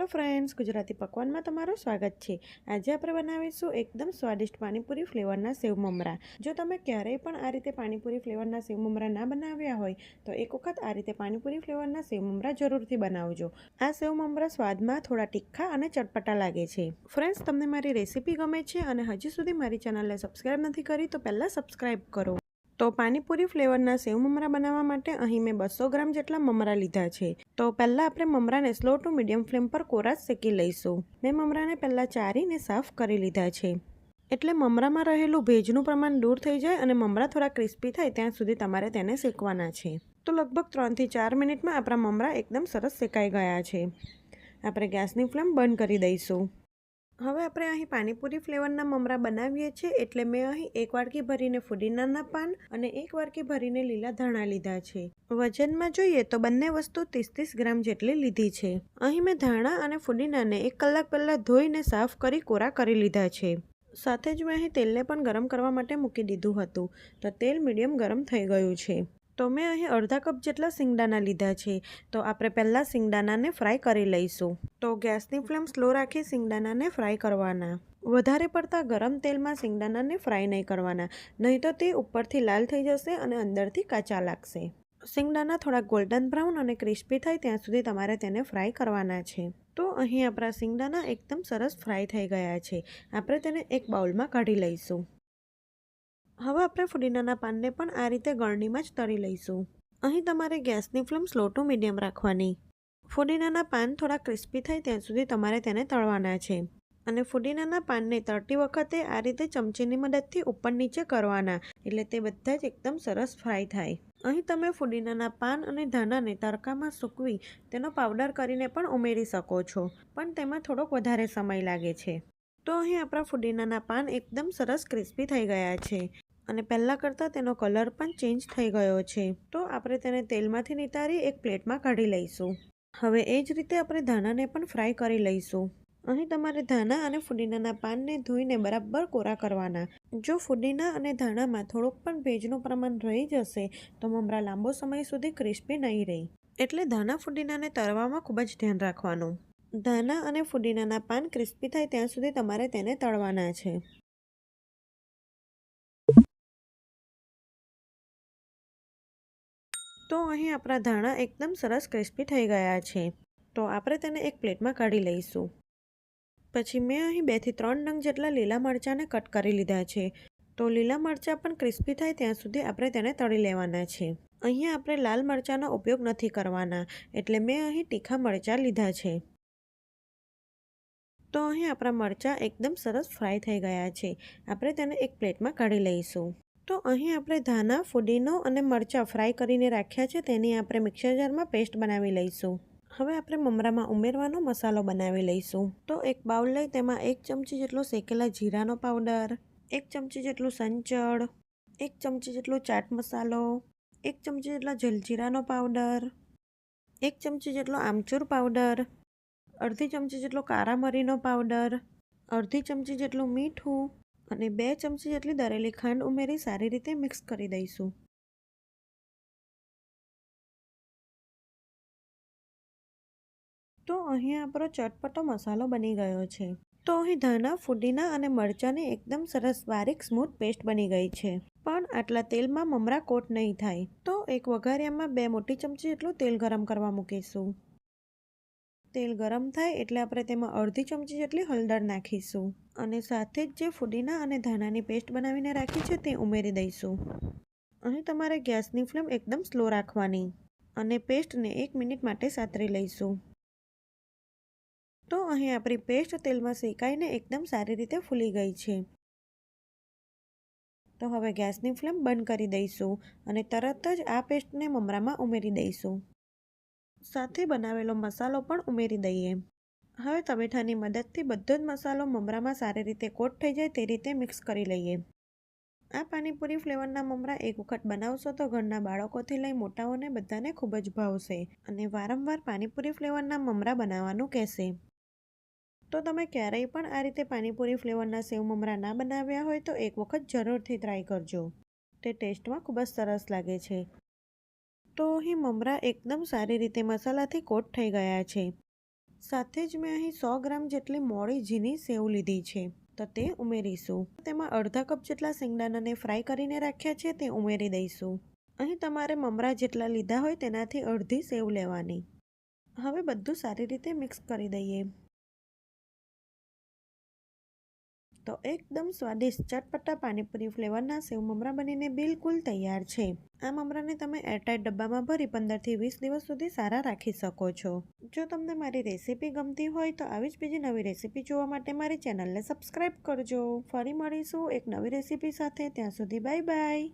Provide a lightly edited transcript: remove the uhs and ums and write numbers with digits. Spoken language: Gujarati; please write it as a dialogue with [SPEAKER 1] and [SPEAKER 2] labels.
[SPEAKER 1] હેલો ફ્રેન્ડ્સ, ગુજરાતી પકવાનમાં તમારું સ્વાગત છે। આજે આપણે બનાવીશું એકદમ સ્વાદિષ્ટ પાણીપુરી ફ્લેવરના સેવ મમરા। જો તમે ક્યારેય પણ આ રીતે પાણીપુરી ફ્લેવરના સેવ મમરા ના બનાવ્યા હોય તો એક વખત આ રીતે પાણીપુરી ફ્લેવરના સેવ મમરા જરૂરથી બનાવજો। આ સેવ મમરા સ્વાદમાં થોડા તીખા અને ચટપટા લાગે છે। ફ્રેન્ડ્સ, તમને મારી રેસીપી ગમે છે અને હજી સુધી મારી ચેનલને સબસ્ક્રાઇબ નથી કરી તો પહેલાં સબસ્ક્રાઇબ કરો। તો પાણીપુરી ફ્લેવરના સેવ મમરા બનાવવા માટે અહીં મેં 200 ગ્રામ જેટલા મમરા લીધા છે। તો પહેલાં આપણે મમરાને સ્લો ટુ મીડિયમ ફ્લેમ પર કોરા શેકી લઈશું। મેં મમરાને પહેલાં ચારીને સાફ કરી લીધા છે, એટલે મમરામાં રહેલું ભેજનું પ્રમાણ દૂર થઈ જાય અને મમરા થોડા ક્રિસ્પી થાય ત્યાં સુધી તમારે તેને શેકવાના છે। તો લગભગ 3 થી 4 મિનિટમાં આપણા મમરા એકદમ સરસ શેકાઈ ગયા છે। આપણે ગેસની ફ્લેમ બંધ કરી દઈશું। હવે આપણે અહીં પાણીપુરી ફ્લેવરના મમરા બનાવીએ છીએ, એટલે મેં અહીં 1 વાટકી ભરીને ફુદીનાના પાન અને 1 વાટકી ભરીને લીલા ધાણા લીધા છે। વજનમાં જોઈએ તો બંને વસ્તુ 30-30 ગ્રામ જેટલી લીધી છે। અહીં મેં ધાણા અને ફુદીનાને 1 કલાક પહેલાં ધોઈને સાફ કરી કોરા કરી લીધા છે। સાથે જ મેં અહીં તેલને પણ ગરમ કરવા માટે મૂકી દીધું હતું, તો તેલ મીડિયમ ગરમ થઈ ગયું છે। તો મેં અહીં અડધા કપ જેટલા સિંગદાણા લીધા છે। તો આપણે પહેલાં સિંગદાણાને ફ્રાય કરી લઈશું। તો ગેસની ફ્લેમ સ્લો રાખી સિંગદાણાને ફ્રાય કરવાના। વધારે પડતા ગરમ તેલમાં સિંગદાણાને ફ્રાય નહીં કરવાના, નહીં તો તે ઉપરથી લાલ થઈ જશે અને અંદરથી કાચા લાગશે। સિંગદાણા થોડા ગોલ્ડન બ્રાઉન અને ક્રિસ્પી થાય ત્યાં સુધી તમારે તેને ફ્રાય કરવાના છે। તો અહીં આપણા સિંગદાણા એકદમ સરસ ફ્રાય થઈ ગયા છે। આપણે તેને એક બાઉલમાં કાઢી લઈશું। હવે આપણે ફુદીનાના પાનને પણ આ રીતે ગળણીમાં જ તળી લઈશું। અહીં તમારે ગેસની ફ્લેમ સ્લો ટુ મીડિયમ રાખવાની। ફુદીનાના પાન થોડા ક્રિસ્પી થાય ત્યાં સુધી તમારે તેને તળવાના છે, અને ફુદીનાના પાનને તળતી વખતે આ રીતે ચમચીની મદદથી ઉપર નીચે કરવાના, એટલે તે બધા જ એકદમ સરસ ફ્રાય થાય। અહીં તમે ફુદીનાના પાન અને ધાણાને તડકામાં સૂકવી તેનો પાવડર કરીને પણ ઉમેરી શકો છો, પણ તેમાં થોડોક વધારે સમય લાગે છે। તો અહીં આપણા ફુદીનાના પાન એકદમ સરસ ક્રિસ્પી થઈ ગયા છે, અને પહેલાં કરતાં તેનો કલર પણ ચેન્જ થઈ ગયો છે। તો આપણે તેને તેલમાંથી નિતારી એક પ્લેટમાં કાઢી લઈશું। હવે એ જ રીતે આપણે ધાણાને પણ ફ્રાય કરી લઈશું। અહીં તમારે ધાણા અને ફુદીનાના પાનને ધોઈને બરાબર કોરા કરવાના। જો ફુદીના અને ધાણામાં થોડુંક પણ ભેજનું પ્રમાણ રહી જશે તો મમરા લાંબો સમય સુધી ક્રિસ્પી નહીં રહે, એટલે ધાણા ફુદીનાને તળવામાં ખૂબ જ ધ્યાન રાખવાનું। ધાણા અને ફુદીનાના પાન ક્રિસ્પી થાય ત્યાં સુધી તમારે તેને તળવાના છે। તો અહીં આપણા ધાણા એકદમ સરસ ક્રિસ્પી થઈ ગયા છે। તો આપણે તેને એક પ્લેટમાં કાઢી લઈશું। પછી મેં અહીં 2 થી 3 નંગ જેટલા લીલા મરચાંને કટ કરી લીધા છે। તો લીલા મરચાં પણ ક્રિસ્પી થાય ત્યાં સુધી આપણે તેને તળી લેવાના છે। અહીં આપણે લાલ મરચાંનો ઉપયોગ નથી કરવાના, એટલે મેં અહીં તીખા મરચાં લીધા છે। તો અહીં આપણા મરચાં એકદમ સરસ ફ્રાય થઈ ગયા છે। આપણે તેને એક પ્લેટમાં કાઢી લઈશું। તો અહીં આપણે ધાણા, ફુદીનો અને મરચાં ફ્રાય કરીને રાખ્યા છે, તેની આપણે મિક્સર જારમાં પેસ્ટ બનાવી લઈશું। હવે આપણે મમરામાં ઉમેરવાનો મસાલો બનાવી લઈશું। તો એક બાઉલ લઈ તેમાં 1 ચમચી જેટલો શેકેલા જીરાનો પાવડર, 1 ચમચી જેટલું સંચળ, 1 ચમચી જેટલો ચાટ મસાલો, 1 ચમચી જેટલો જલજીરાનો પાવડર, 1 ચમચી જેટલો આમચૂર પાવડર, અડધી ચમચી જેટલો કાળા મરીનો પાવડર, અડધી ચમચી જેટલું મીઠું અને 2 ચમચી જેટલી દળેલી ખાંડ ઉમેરી સારી રીતે મિક્સ કરી દઈશું। તો અહીં આપણો ચટપટો મસાલો બની ગયો છે। તો અહીં ધાણા, ફુદીના અને મરચાંની એકદમ સરસ બારીક સ્મૂથ પેસ્ટ બની ગઈ છે, પણ આટલા તેલમાં મમરા કોટ નહીં થાય। તો એક વઘારિયામાં 2 મોટી ચમચી જેટલું તેલ ગરમ કરવા મૂકીશું। તેલ ગરમ થાય એટલે આપણે તેમાં અડધી ચમચી જેટલી હળદર નાખીશું, અને સાથે જ જે ફુદીના અને ધાણાની પેસ્ટ બનાવીને રાખી છે તે ઉમેરી દઈશું। અહીં તમારે ગેસની ફ્લેમ એકદમ સ્લો રાખવાની, અને પેસ્ટને 1 મિનિટ માટે સાતરી લઈશું। તો અહીં આપણી પેસ્ટ તેલમાં શેકાઈને એકદમ સારી રીતે ફૂલી ગઈ છે। તો હવે ગેસની ફ્લેમ બંધ કરી દઈશું અને તરત જ આ પેસ્ટને મમરામાં ઉમેરી દઈશું। સાથે બનાવેલો મસાલો પણ ઉમેરી દઈએ। હવે તવેથાની મદદથી બધો જ મસાલો મમરામાં સારી રીતે કોટ થઈ જાય તે રીતે મિક્સ કરી લઈએ। આ પાણીપુરી ફ્લેવરના મમરા એક વખત બનાવશો તો ઘરના બાળકોથી લઈ મોટાઓને બધાને ખૂબ જ ભાવશે, અને વારંવાર પાણીપુરી ફ્લેવરના મમરા બનાવવાનું કહેશે। તો તમે ક્યારેય પણ આ રીતે પાણીપુરી ફ્લેવરના સેવ મમરા ના બનાવ્યા હોય તો એક વખત જરૂરથી ટ્રાય કરજો, તે ટેસ્ટમાં ખૂબ જ સરસ લાગે છે। તો અહીં મમરા એકદમ સારી રીતે મસાલાથી કોટ થઈ ગયા છે। સાથે જ મેં અહીં 100 ગ્રામ જેટલી મોળી ઝીણી સેવ લીધી છે, તો તે ઉમેરીશું. તેમાં અડધા કપ જેટલા શેંગદાણાને ફ્રાય કરીને રાખ્યા છે તે ઉમેરી દઈશું. અહીં તમારે મમરા જેટલા લીધા હોય તેનાથી અડધી સેવ લેવાની. હવે બધું સારી રીતે મિક્સ કરી દઈએ. તો એકદમ સ્વાદિષ્ટ ચટપટા પાણીપુરી ફ્લેવરના સેવ મમરા બનીને બિલકુલ તૈયાર છે. આ મમરાને તમે એરટાઇટ ડબ્બામાં ભરી 15થી 20 દિવસ સુધી સારા રાખી શકો છો. જો તમને મારી રેસીપી ગમતી હોય તો આવી જ બીજી નવી રેસીપી જોવા માટે મારી ચેનલને સબસ્ક્રાઈબ કરજો. ફરી મળીશું એક નવી રેસીપી સાથે. ત્યાં સુધી બાય બાય.